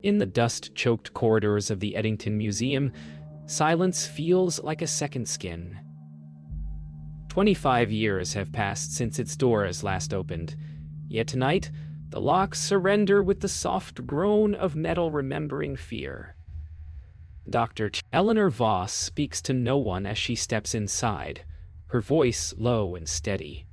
In the dust-choked corridors of the Eddington Museum, silence feels like a second skin. 25 years have passed since its doors last opened, yet tonight, the locks surrender with the soft groan of metal remembering fear. Eleanor Voss speaks to no one as she steps inside, her voice low and steady.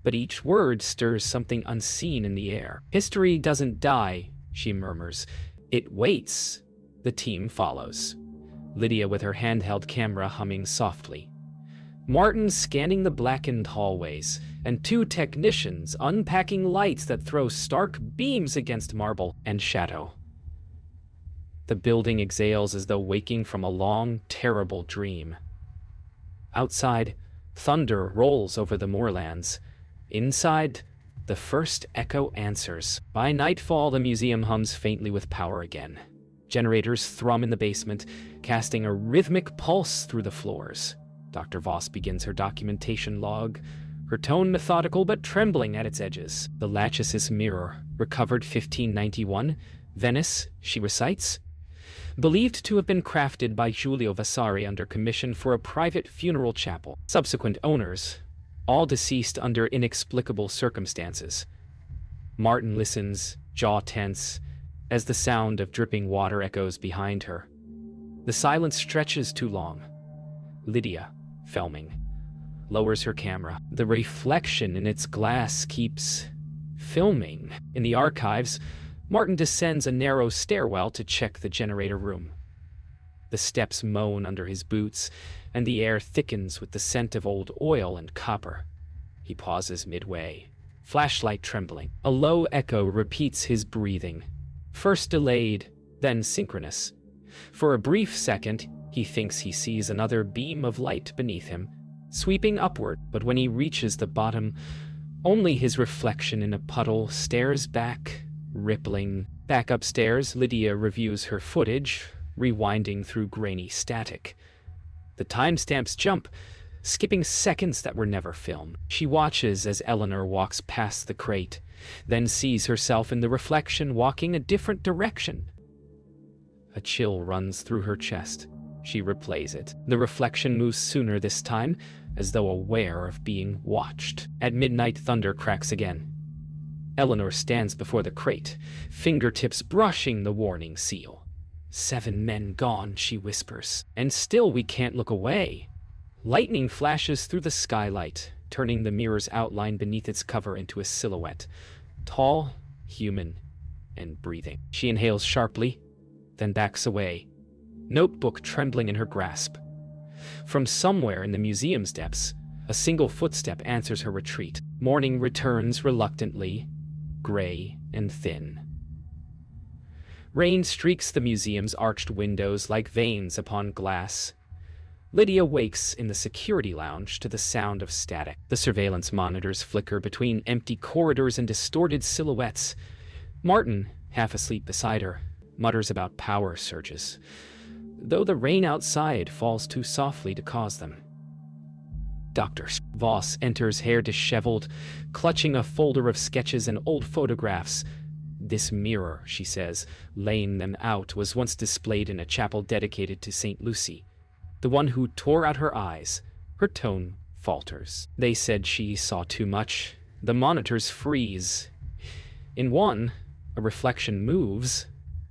But each word stirs something unseen in the air. "History doesn't die," she murmurs. "It waits." The team follows, Lydia with her handheld camera humming softly, Martin scanning the blackened hallways, and two technicians unpacking lights that throw stark beams against marble and shadow. The building exhales as though waking from a long, terrible dream. Outside, thunder rolls over the moorlands. Inside, the first echo answers. By nightfall, the museum hums faintly with power again. Generators thrum in the basement, casting a rhythmic pulse through the floors. Dr. Voss begins her documentation log, her tone methodical but trembling at its edges. The Lachesis mirror, recovered 1591, Venice, she recites. Believed to have been crafted by Giulio Vasari under commission for a private funeral chapel. Subsequent owners, all deceased under inexplicable circumstances. Martin listens, jaw tense, as the sound of dripping water echoes behind her. The silence stretches too long. Lydia, filming, lowers her camera. The reflection in its glass keeps filming. In the archives, Martin descends a narrow stairwell to check the generator room. The steps moan under his boots, and the air thickens with the scent of old oil and copper. He pauses midway, flashlight trembling. A low echo repeats his breathing, first delayed, then synchronous. For a brief second, he thinks he sees another beam of light beneath him, sweeping upward, but when he reaches the bottom, only his reflection in a puddle stares back, rippling. Back upstairs, Lydia reviews her footage, rewinding through grainy static. The timestamps jump, skipping seconds that were never filmed. She watches as Eleanor walks past the crate, then sees herself in the reflection walking a different direction. A chill runs through her chest. She replays it. The reflection moves sooner this time, as though aware of being watched. At midnight, thunder cracks again. Eleanor stands before the crate, fingertips brushing the warning seal. 7 men gone, she whispers. And still we can't look away. Lightning flashes through the skylight, turning the mirror's outline beneath its cover into a silhouette. Tall, human, and breathing. She inhales sharply, then backs away, notebook trembling in her grasp. From somewhere in the museum's depths, a single footstep answers her retreat. Morning returns reluctantly, gray and thin. Rain streaks the museum's arched windows like veins upon glass. Lydia wakes in the security lounge to the sound of static. The surveillance monitors flicker between empty corridors and distorted silhouettes. Martin, half asleep beside her, mutters about power surges, though the rain outside falls too softly to cause them. Dr. Voss enters, hair disheveled, clutching a folder of sketches and old photographs. "This mirror," she says, laying them out, "was once displayed in a chapel dedicated to St. Lucy, the one who tore out her eyes." Her tone falters. "They said she saw too much." The monitors freeze. In one, a reflection moves.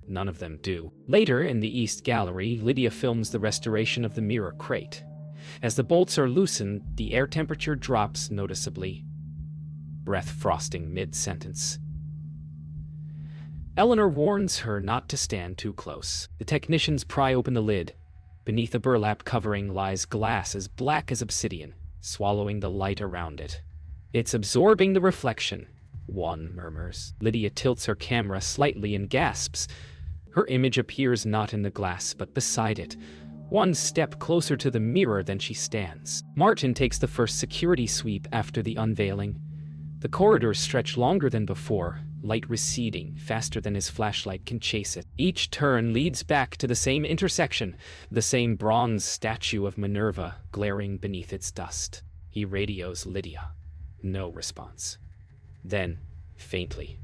None of them do. Later, in the East Gallery, Lydia films the restoration of the mirror crate. As the bolts are loosened, the air temperature drops noticeably, breath frosting mid-sentence. Eleanor warns her not to stand too close. The technicians pry open the lid. Beneath a burlap covering lies glass as black as obsidian, swallowing the light around it. "It's absorbing the reflection," one murmurs. Lydia tilts her camera slightly and gasps. Her image appears not in the glass, but beside it, one step closer to the mirror than she stands. Martin takes the first security sweep after the unveiling. The corridors stretch longer than before, light receding faster than his flashlight can chase it. Each turn leads back to the same intersection, the same bronze statue of Minerva glaring beneath its dust. He radios Lydia. No response. Then, faintly,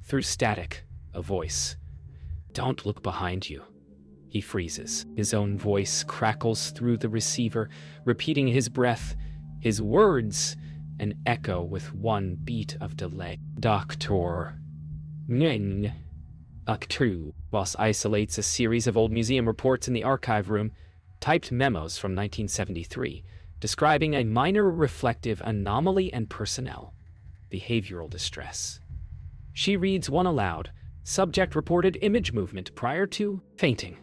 through static, a voice. Don't look behind you. He freezes. His own voice crackles through the receiver, repeating his breath, his words, an echo with one beat of delay. Doctor. Ning. True. Boss isolates a series of old museum reports in the archive room, typed memos from 1973, describing a minor reflective anomaly and personnel. Behavioral distress. She reads one aloud. Subject reported image movement prior to fainting.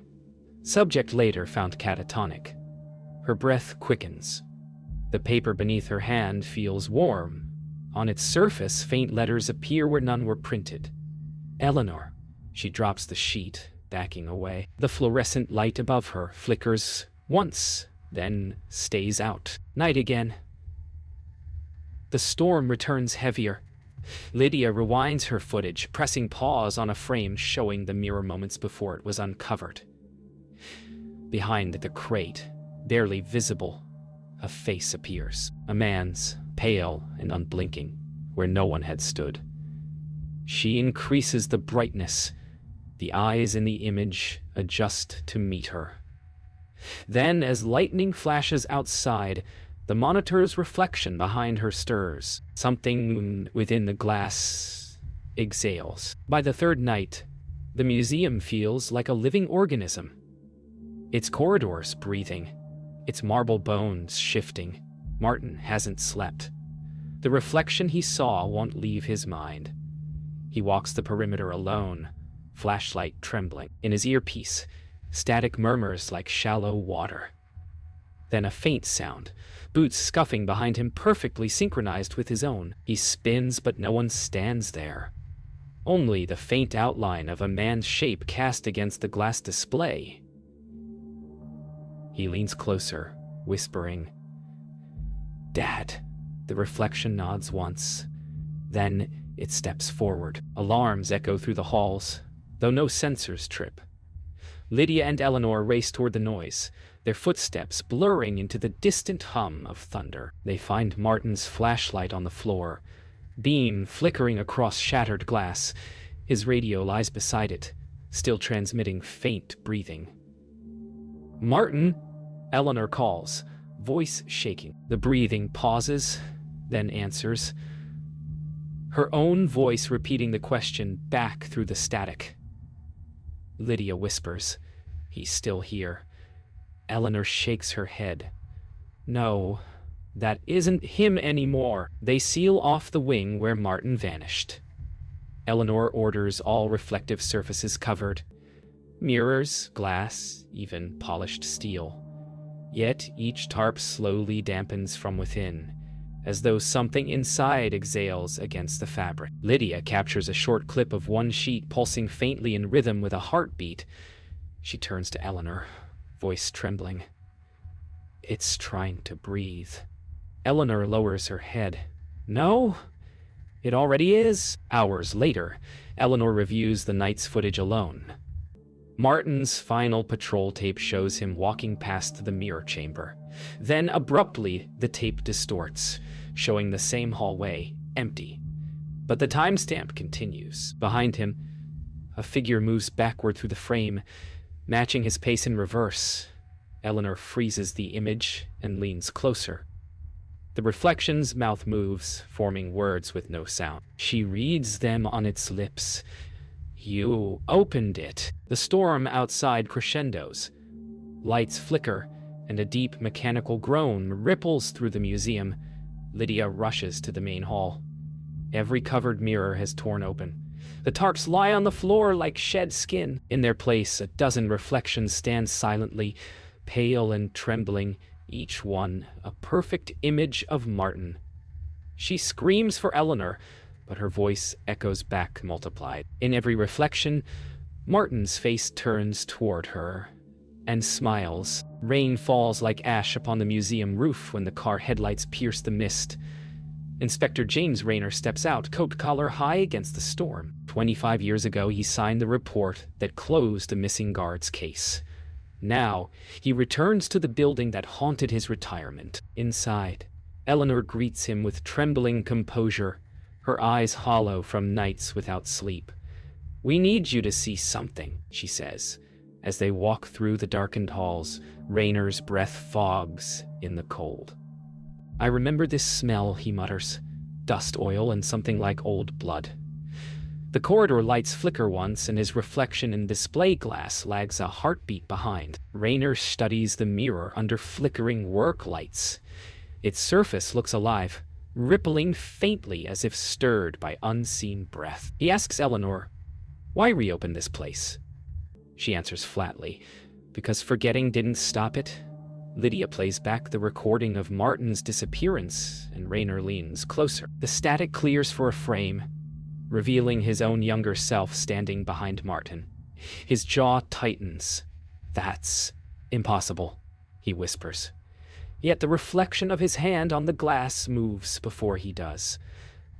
Subject later found catatonic. Her breath quickens. The paper beneath her hand feels warm. On its surface, faint letters appear where none were printed. Eleanor. She drops the sheet, backing away. The fluorescent light above her flickers once, then stays out. Night again. The storm returns heavier. Lydia rewinds her footage, pressing pause on a frame showing the mirror moments before it was uncovered. Behind the crate, barely visible, a face appears. A man's, pale and unblinking, where no one had stood. She increases the brightness. The eyes in the image adjust to meet her. Then, as lightning flashes outside, the monitor's reflection behind her stirs. Something within the glass exhales. By the third night, the museum feels like a living organism. Its corridors breathing, its marble bones shifting. Martin hasn't slept. The reflection he saw won't leave his mind. He walks the perimeter alone, flashlight trembling. In his earpiece, static murmurs like shallow water. Then a faint sound, boots scuffing behind him perfectly synchronized with his own. He spins, but no one stands there. Only the faint outline of a man's shape cast against the glass display. He leans closer, whispering, "Dad." The reflection nods once. Then it steps forward. Alarms echo through the halls, though no sensors trip. Lydia and Eleanor race toward the noise, their footsteps blurring into the distant hum of thunder. They find Martin's flashlight on the floor, beam flickering across shattered glass. His radio lies beside it, still transmitting faint breathing. "Martin!" Eleanor calls, voice shaking. The breathing pauses, then answers. Her own voice repeating the question back through the static. Lydia whispers, "He's still here." Eleanor shakes her head. "No, that isn't him anymore." They seal off the wing where Martin vanished. Eleanor orders all reflective surfaces covered. Mirrors, glass, even polished steel. Yet each tarp slowly dampens from within, as though something inside exhales against the fabric. Lydia captures a short clip of one sheet pulsing faintly in rhythm with a heartbeat. She turns to Eleanor, voice trembling. "It's trying to breathe." Eleanor lowers her head. "No, it already is." Hours later, Eleanor reviews the night's footage alone. Martin's final patrol tape shows him walking past the mirror chamber. Then, abruptly, the tape distorts, showing the same hallway, empty. But the timestamp continues. Behind him, a figure moves backward through the frame, matching his pace in reverse. Eleanor freezes the image and leans closer. The reflection's mouth moves, forming words with no sound. She reads them on its lips. "You opened it." The storm outside crescendos. Lights flicker, and a deep mechanical groan ripples through the museum. Lydia rushes to the main hall. Every covered mirror has torn open. The tarps lie on the floor like shed skin. In their place, a dozen reflections stand silently, pale and trembling, each one a perfect image of Martin. She screams for Eleanor, but her voice echoes back multiplied. In every reflection, Martin's face turns toward her and smiles. Rain falls like ash upon the museum roof when the car headlights pierce the mist. Inspector James Rayner steps out, coat collar high against the storm. 25 years ago, he signed the report that closed the missing guard's case. Now, he returns to the building that haunted his retirement. Inside, Eleanor greets him with trembling composure, her eyes hollow from nights without sleep. "We need you to see something," she says. As they walk through the darkened halls, Raynor's breath fogs in the cold. "I remember this smell," he mutters. "Dust oil and something like old blood." The corridor lights flicker once, and his reflection in display glass lags a heartbeat behind. Raynor studies the mirror under flickering work lights. Its surface looks alive, rippling faintly as if stirred by unseen breath. He asks Eleanor, "Why reopen this place?" She answers flatly, "Because forgetting didn't stop it." Lydia plays back the recording of Martin's disappearance, and Raynor leans closer. The static clears for a frame, revealing his own younger self standing behind Martin. His jaw tightens. "That's impossible," he whispers. Yet the reflection of his hand on the glass moves before he does,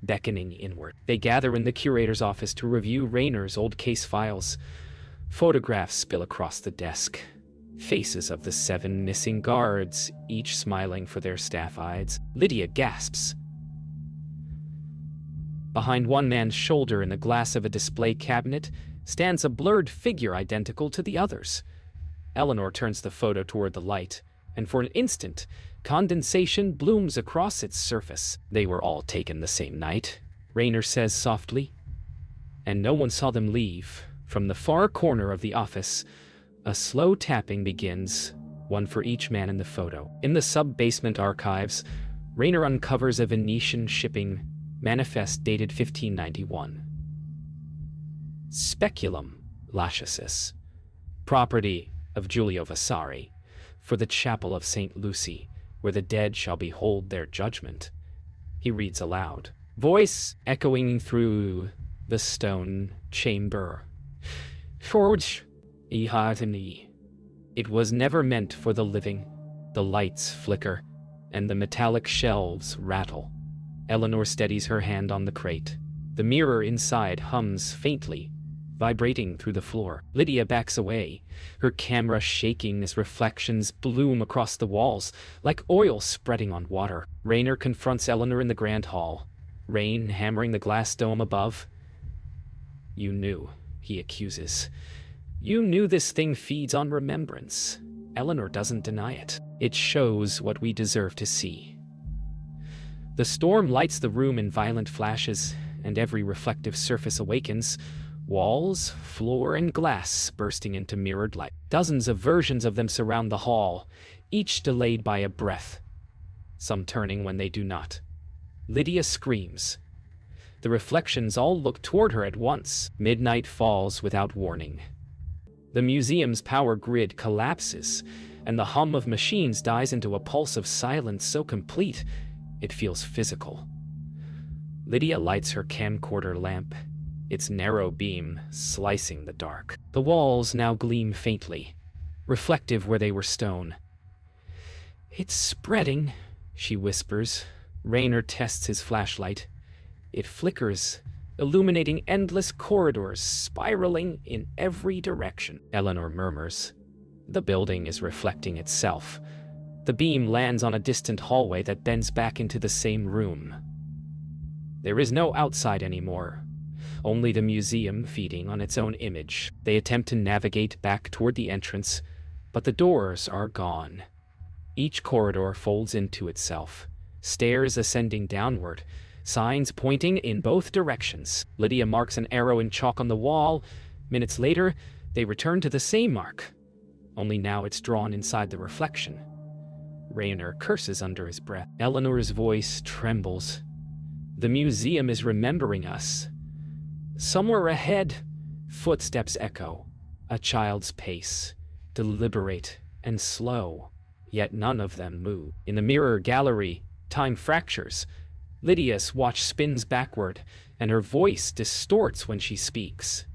beckoning inward. They gather in the curator's office to review Raynor's old case files. Photographs spill across the desk. Faces of the 7 missing guards, each smiling for their staff eyes. Lydia gasps. Behind one man's shoulder in the glass of a display cabinet stands a blurred figure identical to the others. Eleanor turns the photo toward the light, and for an instant, condensation blooms across its surface. "They were all taken the same night," Raynor says softly. "And no one saw them leave." From the far corner of the office, a slow tapping begins, one for each man in the photo. In the sub-basement archives, Raynor uncovers a Venetian shipping manifest dated 1591. Speculum lachesis, property of Giulio Vasari, for the chapel of St. Lucy, where the dead shall behold their judgment. He reads aloud, voice echoing through the stone chamber. "Forge e hartini. It was never meant for the living." The lights flicker, and the metallic shelves rattle. Eleanor steadies her hand on the crate. The mirror inside hums faintly, vibrating through the floor. Lydia backs away, her camera shaking as reflections bloom across the walls, like oil spreading on water. Raynor confronts Eleanor in the grand hall, rain hammering the glass dome above. "You knew," he accuses. "You knew this thing feeds on remembrance." Eleanor doesn't deny it. "It shows what we deserve to see." The storm lights the room in violent flashes, and every reflective surface awakens, walls, floor, and glass bursting into mirrored light. Dozens of versions of them surround the hall, each delayed by a breath, some turning when they do not. Lydia screams. The reflections all look toward her at once. Midnight falls without warning. The museum's power grid collapses, and the hum of machines dies into a pulse of silence so complete it feels physical. Lydia lights her camcorder lamp, its narrow beam slicing the dark. The walls now gleam faintly, reflective where they were stone. "It's spreading," she whispers. Raynor tests his flashlight. It flickers, illuminating endless corridors, spiraling in every direction. Eleanor murmurs. The building is reflecting itself. The beam lands on a distant hallway that bends back into the same room. There is no outside anymore, only the museum feeding on its own image. They attempt to navigate back toward the entrance, but the doors are gone. Each corridor folds into itself, stairs ascending downward, signs pointing in both directions. Lydia marks an arrow in chalk on the wall. Minutes later, they return to the same mark, only now it's drawn inside the reflection. Raynor curses under his breath. Eleanor's voice trembles. "The museum is remembering us." Somewhere ahead, footsteps echo, a child's pace, deliberate and slow, yet none of them move. In the mirror gallery, time fractures. Lydia's watch spins backward, and her voice distorts when she speaks.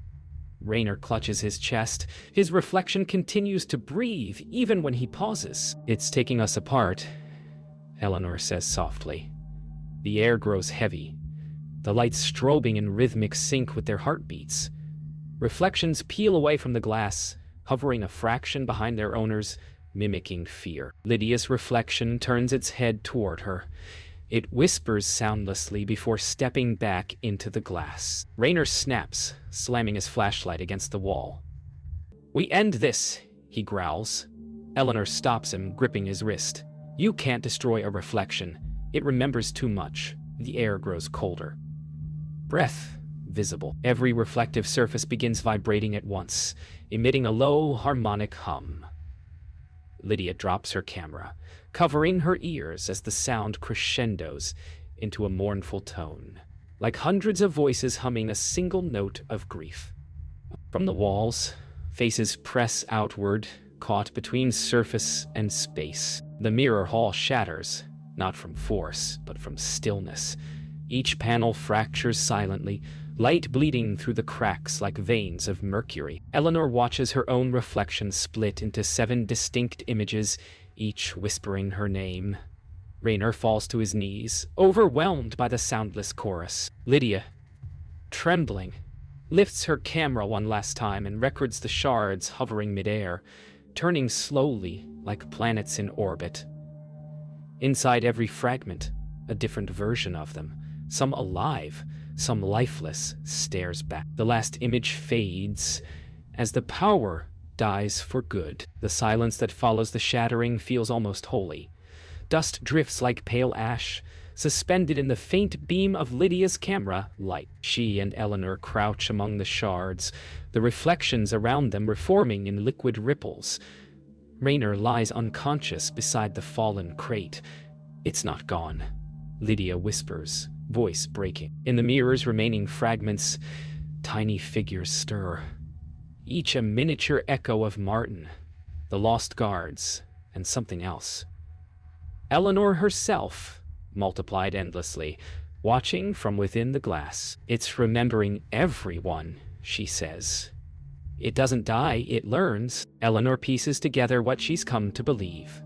Raynor clutches his chest. His reflection continues to breathe, even when he pauses. "It's taking us apart," Eleanor says softly. The air grows heavy, the lights strobing in rhythmic sync with their heartbeats. Reflections peel away from the glass, hovering a fraction behind their owners, mimicking fear. Lydia's reflection turns its head toward her. It whispers soundlessly before stepping back into the glass. Raynor snaps, slamming his flashlight against the wall. "We end this," he growls. Eleanor stops him, gripping his wrist. "You can't destroy a reflection. It remembers too much." The air grows colder. Breath visible. Every reflective surface begins vibrating at once, emitting a low, harmonic hum. Lydia drops her camera, covering her ears as the sound crescendos into a mournful tone, like hundreds of voices humming a single note of grief. From the walls, faces press outward, caught between surface and space. The mirror hall shatters, not from force, but from stillness. Each panel fractures silently, light bleeding through the cracks like veins of mercury. Eleanor watches her own reflection split into 7 distinct images, each whispering her name. Raynor falls to his knees, overwhelmed by the soundless chorus. Lydia, trembling, lifts her camera one last time and records the shards hovering midair, turning slowly like planets in orbit. Inside every fragment, a different version of them, some alive, some lifeless, stares back. The last image fades as the power dies for good. The silence that follows the shattering feels almost holy. Dust drifts like pale ash, suspended in the faint beam of Lydia's camera light. She and Eleanor crouch among the shards, the reflections around them reforming in liquid ripples. Raynor lies unconscious beside the fallen crate. "It's not gone," Lydia whispers, voice breaking. In the mirror's remaining fragments, tiny figures stir, each a miniature echo of Martin, the lost guards, and something else. Eleanor herself, multiplied endlessly, watching from within the glass. "It's remembering everyone," she says. "It doesn't die, it learns." Eleanor pieces together what she's come to believe,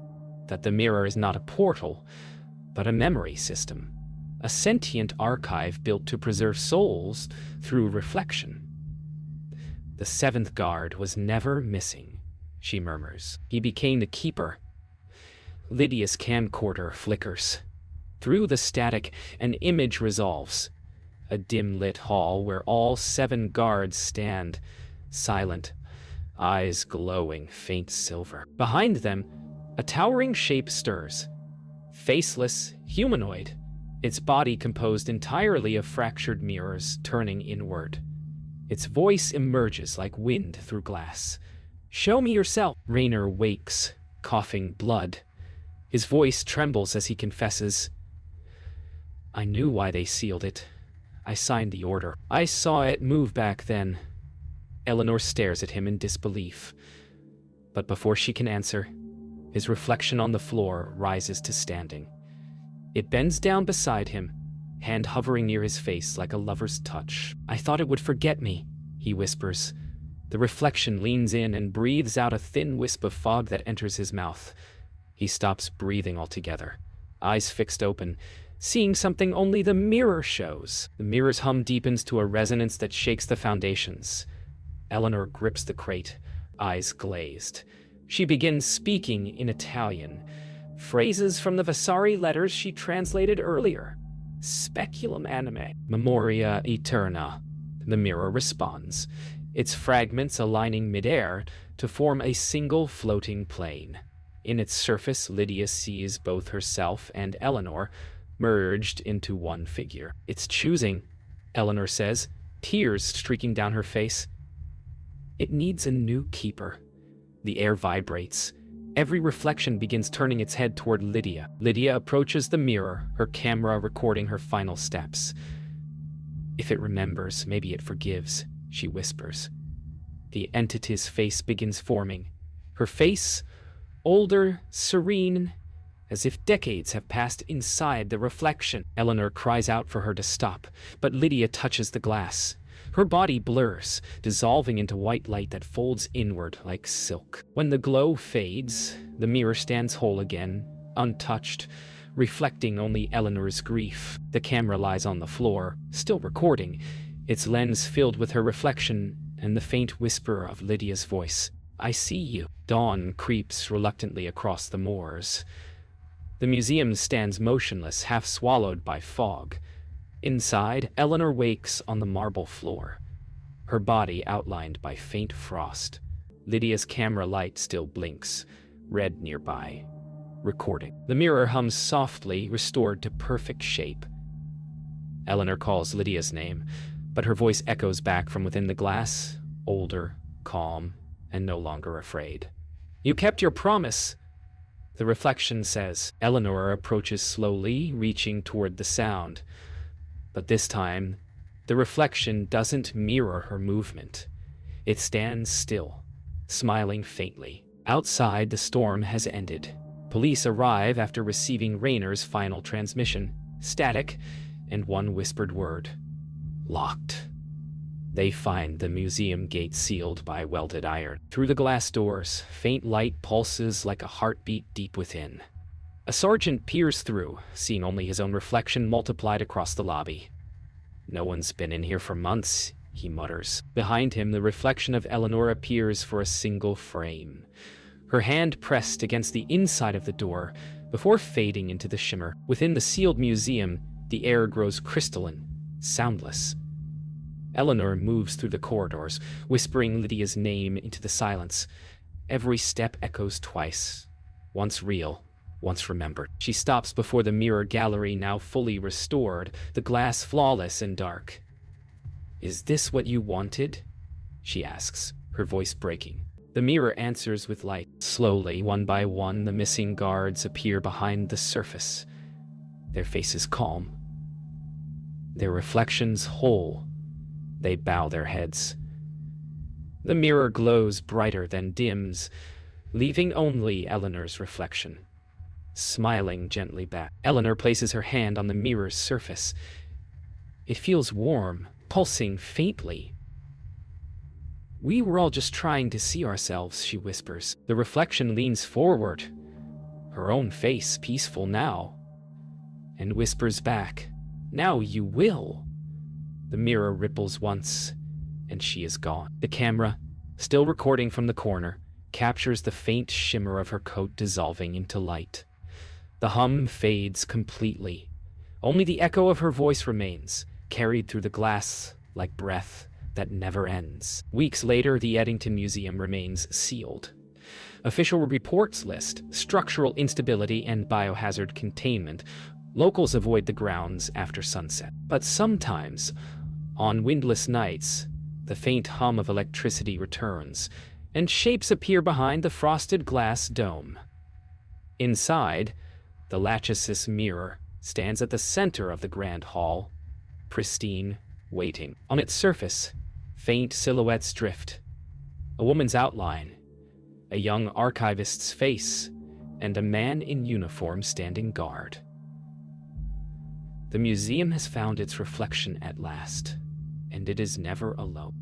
that the mirror is not a portal, but a memory system, a sentient archive built to preserve souls through reflection. "The 7th guard was never missing," she murmurs. "He became the keeper." Lydia's camcorder flickers. Through the static, an image resolves. A dim-lit hall where all 7 guards stand, silent, eyes glowing faint silver. Behind them, a towering shape stirs. Faceless, humanoid, its body composed entirely of fractured mirrors turning inward. Its voice emerges like wind through glass. "Show me yourself." Raynor wakes, coughing blood. His voice trembles as he confesses, "I knew why they sealed it. I signed the order. I saw it move back then." Eleanor stares at him in disbelief. But before she can answer, his reflection on the floor rises to standing. It bends down beside him, hand hovering near his face like a lover's touch. "I thought it would forget me," he whispers. The reflection leans in and breathes out a thin wisp of fog that enters his mouth. He stops breathing altogether, eyes fixed open, seeing something only the mirror shows. The mirror's hum deepens to a resonance that shakes the foundations. Eleanor grips the crate, eyes glazed. She begins speaking in Italian, phrases from the Vasari letters she translated earlier. "Speculum anime, memoria eterna," the mirror responds, its fragments aligning midair to form a single floating plane. In its surface, Lydia sees both herself and Eleanor merged into one figure. "It's choosing," Eleanor says, tears streaking down her face. "It needs a new keeper." The air vibrates. Every reflection begins turning its head toward Lydia. Lydia approaches the mirror, her camera recording her final steps. "If it remembers, maybe it forgives," she whispers. The entity's face begins forming. Her face, older, serene, as if decades have passed inside the reflection. Eleanor cries out for her to stop, but Lydia touches the glass. Her body blurs, dissolving into white light that folds inward like silk. When the glow fades, the mirror stands whole again, untouched, reflecting only Eleanor's grief. The camera lies on the floor, still recording, its lens filled with her reflection and the faint whisper of Lydia's voice. "I see you." Dawn creeps reluctantly across the moors. The museum stands motionless, half swallowed by fog. Inside, Eleanor wakes on the marble floor, her body outlined by faint frost. Lydia's camera light still blinks, red nearby, recording. The mirror hums softly, restored to perfect shape. Eleanor calls Lydia's name, but her voice echoes back from within the glass, older, calm, and no longer afraid. "You kept your promise," the reflection says. Eleanor approaches slowly, reaching toward the sound. But this time, the reflection doesn't mirror her movement. It stands still, smiling faintly. Outside, the storm has ended. Police arrive after receiving Rayner's final transmission, static, and one whispered word: locked. They find the museum gate sealed by welded iron. Through the glass doors, faint light pulses like a heartbeat deep within. A sergeant peers through, seeing only his own reflection multiplied across the lobby. "No one's been in here for months," he mutters. Behind him, the reflection of Eleanor appears for a single frame, her hand pressed against the inside of the door before fading into the shimmer. Within the sealed museum, the air grows crystalline, soundless. Eleanor moves through the corridors, whispering Lydia's name into the silence. Every step echoes twice, once real, once remembered. She stops before the mirror gallery, now fully restored, the glass flawless and dark. "Is this what you wanted?" she asks, her voice breaking. The mirror answers with light. Slowly, one by one, the missing guards appear behind the surface, their faces calm, their reflections whole. They bow their heads. The mirror glows brighter, then dims, leaving only Eleanor's reflection, smiling gently back. Eleanor places her hand on the mirror's surface. It feels warm, pulsing faintly. "We were all just trying to see ourselves," she whispers. The reflection leans forward, her own face peaceful now, and whispers back, "Now you will." The mirror ripples once, and she is gone. The camera, still recording from the corner, captures the faint shimmer of her coat dissolving into light. The hum fades completely. Only the echo of her voice remains, carried through the glass like breath that never ends. Weeks later, the Eddington Museum remains sealed. Official reports list structural instability and biohazard containment. Locals avoid the grounds after sunset. But sometimes, on windless nights, the faint hum of electricity returns, and shapes appear behind the frosted glass dome. Inside, the Lachesis mirror stands at the center of the grand hall, pristine, waiting. On its surface, faint silhouettes drift. A woman's outline, a young archivist's face, and a man in uniform standing guard. The museum has found its reflection at last, and it is never alone.